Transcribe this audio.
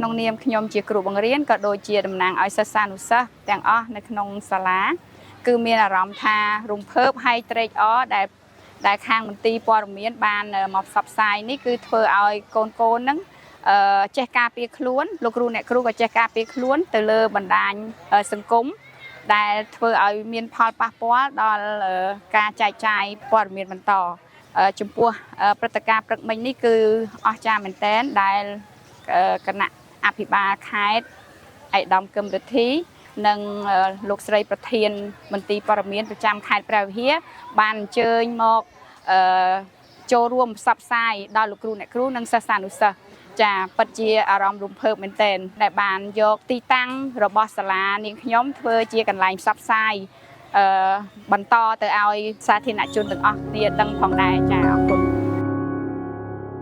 ក្នុងនាមខ្ញុំជាគ្រូបង្រៀនក៏ដូចជាតំណាងឲ្យសិស្សានុសិស្សទាំងអស់នៅក្នុងសាលាគឺមានអារម្មណ៍ថារំភើបហើយត្រេកអរដែលខាងមន្ទីរព័ត៌មានបានមកផ្សព្វផ្សាយនេះគឺធ្វើឲ្យកូនហ្នឹងចេះការពារខ្លួនលោកគ្រូអ្នកគ្រូក៏ចេះការពារខ្លួនទៅលើបណ្ដាញសង្គមដែលធ្វើឲ្យមានផលប៉ះពាល់ដល់ការចែកចាយព័ត៌មានបន្តចំពោះព្រឹត្តិការណ៍ព្រឹកមិញនេះគឺអស្ចារ្យមែនទែនដែលគណៈអភិបាលខេត្តឯកឧត្តមកឹមរិទ្ធីនិងលោកស្រីប្រធានមន្ទីរព័ត៌មានប្រចាំខេត្តព្រះវិហារបានអញ្ជើញមកចូលរួមផ្សព្វផ្សាយដល់លោកគ្រូអ្នកគ្រូនិងសិស្សានុសិស្សចាពិតជាអារម្មណ៍រំភើបមែនទែនដែលបានយកទីតាំងរបស់សាលានាងខ្ញុំធ្វើជាកន្លែងផ្សព្វផ្សាយបន្តទៅឲ្យសាធារណជនទាំងអស់គ្នាដឹងផងដែរចាអរគុណ